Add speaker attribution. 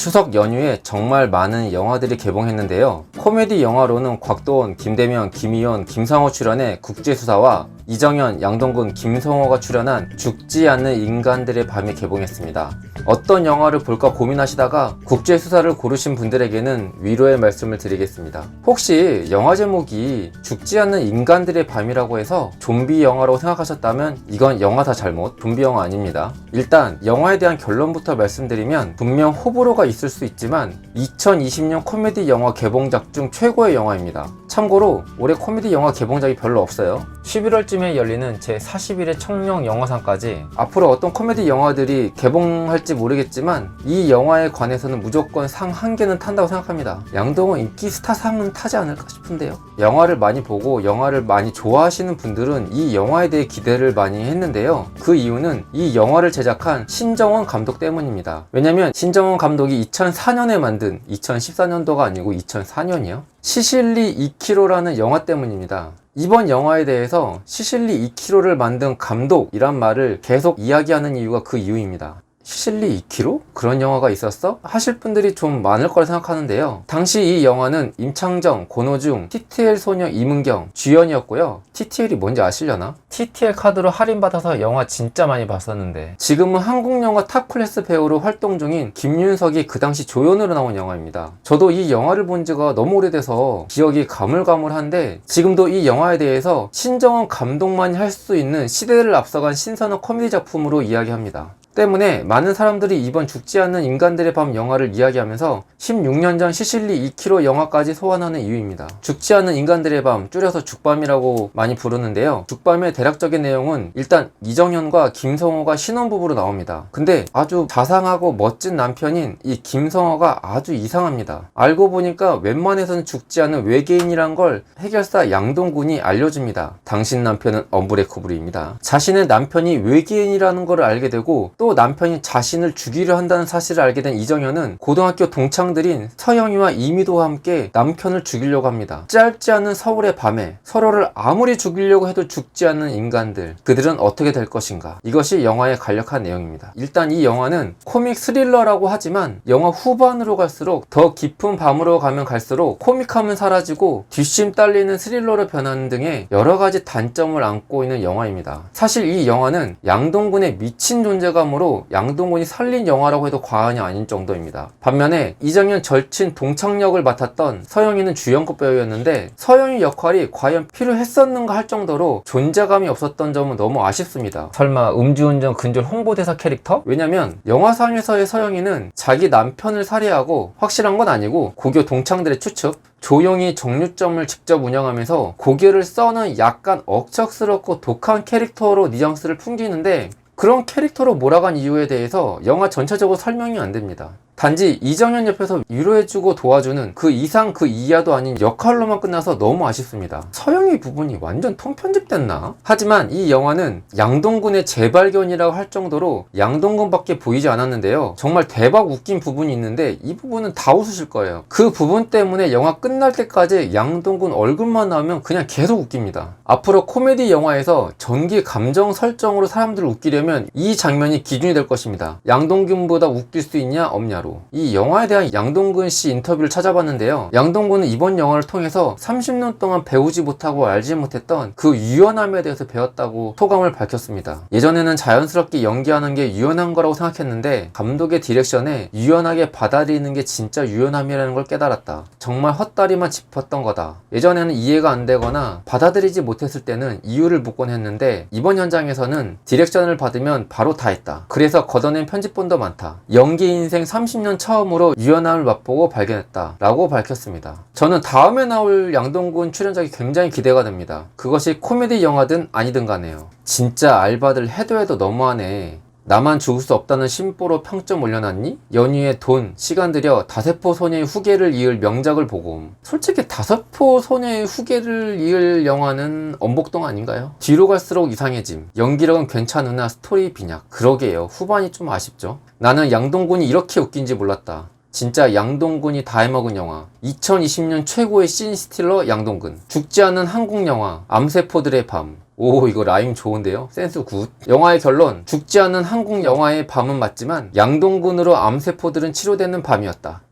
Speaker 1: 추석 연휴에 정말 많은 영화들이 개봉했는데요. 코미디 영화로는 곽도원, 김대명, 김희원, 김상호 출연의 국제수사와 이정현, 양동근, 김성호가 출연한 죽지 않는 인간들의 밤이 개봉했습니다. 어떤 영화를 볼까 고민하시다가 국제수사를 고르신 분들에게는 위로의 말씀을 드리겠습니다. 혹시 영화 제목이 죽지 않는 인간들의 밤이라고 해서 좀비 영화라고 생각하셨다면 이건 영화사 잘못, 좀비 영화 아닙니다. 일단 영화에 대한 결론부터 말씀드리면 분명 호불호가 있을 수 있지만 2020년 코미디 영화 개봉작 중 최고의 영화입니다. 참고로 올해 코미디 영화 개봉작이 별로 없어요. 11월쯤에 열리는 제41회 청룡 영화상까지 앞으로 어떤 코미디 영화들이 개봉할지 모르겠지만 이 영화에 관해서는 무조건 상 한 개는 탄다고 생각합니다. 양동근 인기 스타상은 타지 않을까 싶은데요. 영화를 많이 보고 영화를 많이 좋아하시는 분들은 이 영화에 대해 기대를 많이 했는데요. 그 이유는 이 영화를 제작한 신정원 감독 때문입니다. 왜냐면 신정원 감독이 2004년에 만든 2014년도가 아니고 2004년이요? 시실리 2kg라는 영화 때문입니다. 이번 영화에 대해서 시실리 2kg를 만든 감독이란 말을 계속 이야기하는 이유가 그 이유입니다. 시실리 2kg? 그런 영화가 있었어? 하실 분들이 좀 많을 거라 생각하는데요. 당시 이 영화는 임창정, 권오중, TTL 소녀 이문경 주연이었고요. TTL이 뭔지 아시려나? TTL 카드로 할인받아서 영화 진짜 많이 봤었는데 지금은 한국 영화 탑클래스 배우로 활동 중인 김윤석이 그 당시 조연으로 나온 영화입니다. 저도 이 영화를 본 지가 너무 오래돼서 기억이 가물가물한데 지금도 이 영화에 대해서 신정원 감독만이 할 수 있는 시대를 앞서간 신선한 코미디 작품으로 이야기합니다. 때문에 많은 사람들이 이번 죽지 않는 인간들의 밤 영화를 이야기하면서 16년 전 시실리 2kg 영화까지 소환하는 이유입니다. 죽지 않는 인간들의 밤, 줄여서 죽밤이라고 많이 부르는데요. 죽밤의 대략적인 내용은 일단 이정현과 김성호가 신혼부부로 나옵니다. 근데 아주 자상하고 멋진 남편인 이 김성호가 아주 이상합니다. 알고 보니까 웬만해서는 죽지 않는 외계인이란 걸 해결사 양동근이 알려줍니다. 당신 남편은 언브레이커블입니다. 자신의 남편이 외계인이라는 걸 알게 되고 또 남편이 자신을 죽이려 한다는 사실을 알게 된 이정현은 고등학교 동창들인 서영이와 이미도와 함께 남편을 죽이려고 합니다. 짧지 않은 서울의 밤에 서로를 아무리 죽이려고 해도 죽지 않는 인간들, 그들은 어떻게 될 것인가? 이것이 영화의 간략한 내용입니다. 일단 이 영화는 코믹 스릴러라고 하지만 영화 후반으로 갈수록 더 깊은 밤으로 가면 갈수록 코믹함은 사라지고 뒷심 딸리는 스릴러로 변하는 등의 여러 가지 단점을 안고 있는 영화입니다. 사실 이 영화는 양동근의 미친 존재감 으로 양동근이 살린 영화라고 해도 과언이 아닌 정도입니다. 반면에 이정현 절친 동창역을 맡았던 서영이는 주연급 배우였는데 서영이 역할이 과연 필요했었는가 할 정도로 존재감이 없었던 점은 너무 아쉽습니다. 설마 음주운전 근절 홍보대사 캐릭터? 왜냐면 영화상에서의 서영이는 자기 남편을 살해하고 확실한 건 아니고 고교 동창들의 추측, 조용히 정류점을 직접 운영하면서 고개를 써는 약간 억척스럽고 독한 캐릭터로 뉘앙스를 풍기는데 그런 캐릭터로 몰아간 이유에 대해서 영화 전체적으로 설명이 안 됩니다. 단지 이정현 옆에서 위로해주고 도와주는 그 이상 그 이하도 아닌 역할로만 끝나서 너무 아쉽습니다. 서영이 부분이 완전 통편집됐나? 하지만 이 영화는 양동근의 재발견이라고 할 정도로 양동근밖에 보이지 않았는데요. 정말 대박 웃긴 부분이 있는데 이 부분은 다 웃으실 거예요. 그 부분 때문에 영화 끝날 때까지 양동근 얼굴만 나오면 그냥 계속 웃깁니다. 앞으로 코미디 영화에서 전기 감정 설정으로 사람들을 웃기려면 이 장면이 기준이 될 것입니다. 양동근보다 웃길 수 있냐 없냐로. 이 영화에 대한 양동근 씨 인터뷰를 찾아봤는데요. 양동근은 이번 영화를 통해서 30년 동안 배우지 못하고 알지 못했던 그 유연함에 대해서 배웠다고 소감을 밝혔습니다. 예전에는 자연스럽게 연기하는 게 유연한 거라고 생각했는데 감독의 디렉션에 유연하게 받아들이는 게 진짜 유연함이라는 걸 깨달았다. 정말 헛다리만 짚었던 거다. 예전에는 이해가 안 되거나 받아들이지 못했을 때는 이유를 묻곤 했는데 이번 현장에서는 디렉션을 받으면 바로 다 했다. 그래서 걷어낸 편집본도 많다. 연기 인생 30년 처음으로 유연함을 맛보고 발견했다 라고 밝혔습니다. 저는 다음에 나올 양동근 출연작이 굉장히 기대가 됩니다. 그것이 코미디 영화든 아니든 간에요. 진짜 알바들 해도 너무하네. 나만 죽을 수 없다는 심보로 평점 올려놨니? 연휴에 돈, 시간 들여 다세포 소녀의 후계를 이을 명작을 보고 솔직히 다세포 소녀의 후계를 이을 영화는 엄복동 아닌가요? 뒤로 갈수록 이상해짐. 연기력은 괜찮으나 스토리 빈약. 그러게요. 후반이 좀 아쉽죠. 나는 양동근이 이렇게 웃긴지 몰랐다. 진짜 양동근이 다 해먹은 영화. 2020년 최고의 씬스틸러 양동근. 죽지 않은 한국 영화 암세포들의 밤. 오, 이거 라임 좋은데요? 센스 굿. 영화의 결론. 죽지 않는 한국 영화의 밤은 맞지만 양동근으로 암세포들은 치료되는 밤이었다.